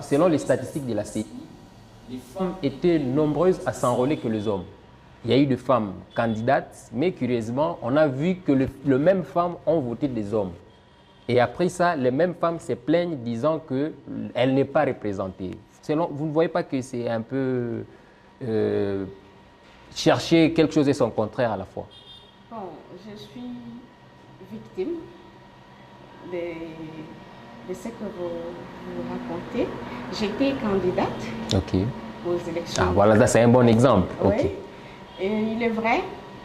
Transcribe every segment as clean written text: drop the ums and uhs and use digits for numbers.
Selon les statistiques de la CI, les femmes étaient nombreuses à s'enrôler que les hommes. Il y a eu des femmes candidates, mais curieusement, on a vu que les mêmes femmes ont voté des hommes. Et après ça, les mêmes femmes se plaignent disant qu'elle n'est pas représentée. Vous ne voyez pas que c'est un peu chercher quelque chose et son contraire à la fois? Bon, je suis victime de ce que vous racontez. J'étais candidate aux élections. Ah, voilà, ça c'est un bon exemple. Oui. Okay. Et il est vrai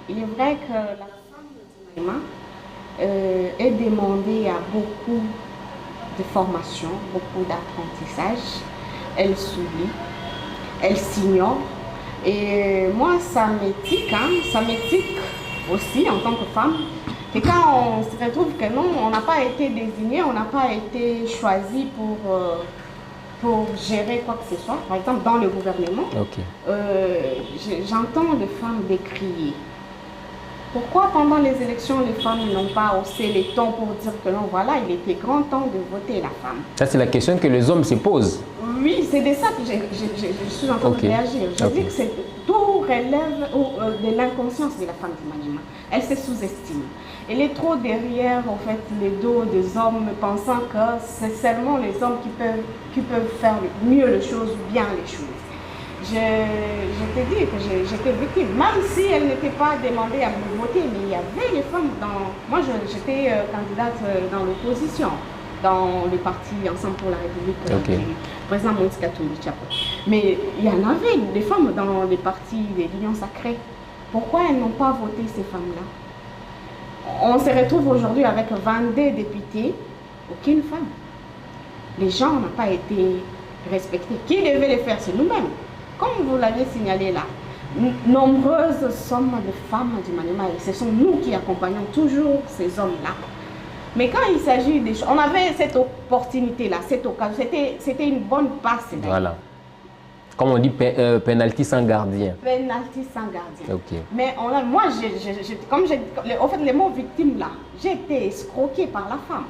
que la femme du Maniema est demandée à beaucoup de formations, beaucoup d'apprentissage. Elle s'oublie, elle s'ignore. Et moi, ça m'étique aussi en tant que femme. Et quand on se retrouve que non, on n'a pas été désigné, on n'a pas été choisi pour gérer quoi que ce soit, par exemple dans le gouvernement, j'entends les femmes décrier. Pourquoi pendant les élections, les femmes n'ont pas haussé les tons pour dire que non, voilà, il était grand temps de voter la femme? Ça, c'est la question que les hommes se posent. Oui, c'est de ça que je suis en train de réagir. Je dis que tout relève de l'inconscience de la femme du Maniema. Elle se sous-estime. Elle est trop derrière, en fait, les dos des hommes, pensant que c'est seulement les hommes qui peuvent faire mieux les choses, bien les choses. Je te dis que j'étais victime, même si elle n'était pas demandée à me voter, mais il y avait les femmes dans... Moi, j'étais candidate dans l'opposition, dans le parti Ensemble pour la République, du président Moïse Katumbi Tchapou. Mais il y en avait des femmes dans les partis de l'Union Sacrée. Pourquoi elles n'ont pas voté, ces femmes-là? On se retrouve aujourd'hui avec 22 députés, aucune femme. Les gens n'ont pas été respectés. Qui devait les faire? C'est nous-mêmes. Comme vous l'avez signalé là, nombreuses sommes de femmes du Maniema, et ce sont nous qui accompagnons toujours ces hommes-là. Mais quand il s'agit des choses, on avait cette opportunité-là, cette occasion, c'était une bonne passe. Voilà. Comme on dit, penalty sans gardien. Penalty sans gardien. Mais moi, en fait, le mot victime là, j'ai été escroquée par la femme.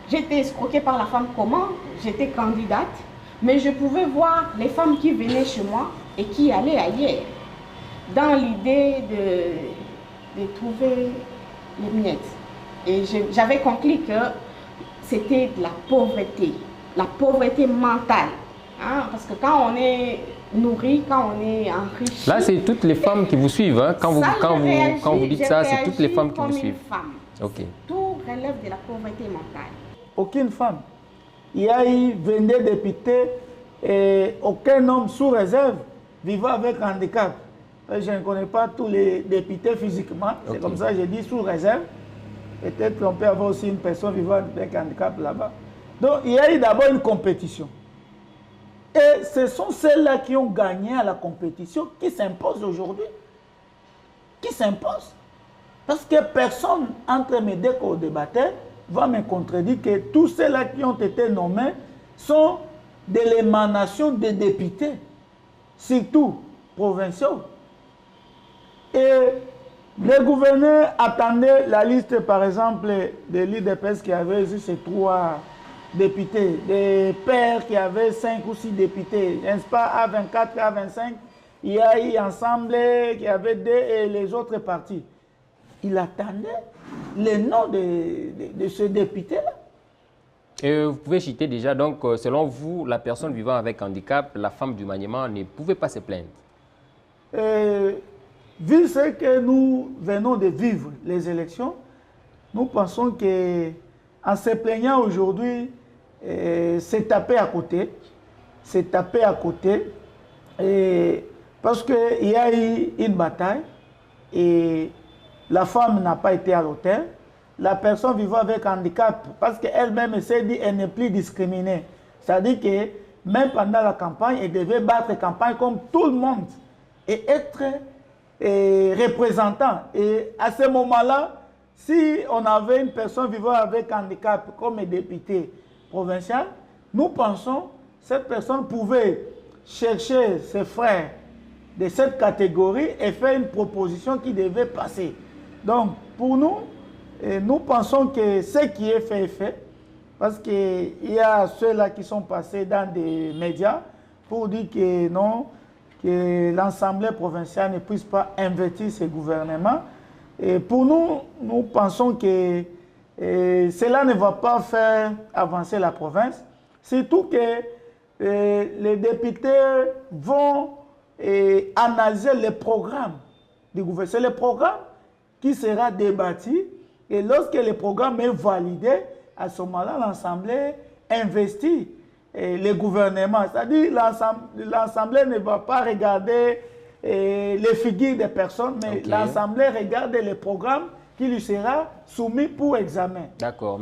J'ai été escroquée par la femme comment? J'étais candidate. Mais je pouvais voir les femmes qui venaient chez moi et qui allaient ailleurs, dans l'idée de trouver les miettes. Et j'avais conclu que c'était de la pauvreté mentale. Hein? Parce que quand on est nourri, quand on est enrichi... Là, c'est toutes les femmes qui vous suivent. Hein? Quand vous dites ça, c'est toutes les femmes qui vous suivent. Tout relève de la pauvreté mentale. Aucune femme. Il y a eu 22 députés et aucun homme sous réserve vivant avec handicap. Je ne connais pas tous les députés physiquement, c'est comme ça que j'ai dit sous réserve. Peut-être qu'on peut avoir aussi une personne vivant avec handicap là-bas. Donc il y a eu d'abord une compétition. Et ce sont celles-là qui ont gagné à la compétition qui s'imposent aujourd'hui. Qui s'imposent. Parce que personne, entre mes deux co-débatteurs, va me contredire que tous ceux-là qui ont été nommés sont de l'émanation des députés, surtout provinciaux. Et les gouverneurs attendaient la liste, par exemple, de l'IDPS qui avait juste ces 3 députés, des pères qui avaient 5 ou 6 députés, n'est-ce pas, A24, A25, il y a eu Ensemble qui avait 2 et les autres partis. Il attendait les noms de ce député-là. Et vous pouvez citer déjà, donc, selon vous, la personne vivant avec handicap, la femme du Maniema, ne pouvait pas se plaindre? Vu ce que nous venons de vivre, les élections, nous pensons qu'en se plaignant aujourd'hui, c'est taper à côté. C'est taper à côté. Parce qu'il y a eu une bataille et la femme n'a pas été à l'autel. La personne vivant avec handicap, parce qu'elle-même s'est dit qu'elle n'est plus discriminée. C'est-à-dire que même pendant la campagne, elle devait battre campagne comme tout le monde et être représentant. Et à ce moment-là, si on avait une personne vivant avec handicap comme député provincial, nous pensons que cette personne pouvait chercher ses frères de cette catégorie et faire une proposition qui devait passer. Donc, pour nous, nous pensons que ce qui est fait est fait. Parce qu'il y a ceux-là qui sont passés dans des médias pour dire que non, que l'Assemblée provinciale ne puisse pas investir ce gouvernement. Et pour nous, nous pensons que cela ne va pas faire avancer la province. Surtout que les députés vont analyser les programmes du gouvernement. C'est le programme qui sera débattu. Et lorsque le programme est validé, à ce moment-là, l'Assemblée investit le gouvernement. C'est-à-dire l'Assemblée ne va pas regarder les figures des personnes, mais l'Assemblée regarde le programme qui lui sera soumis pour examen. D'accord.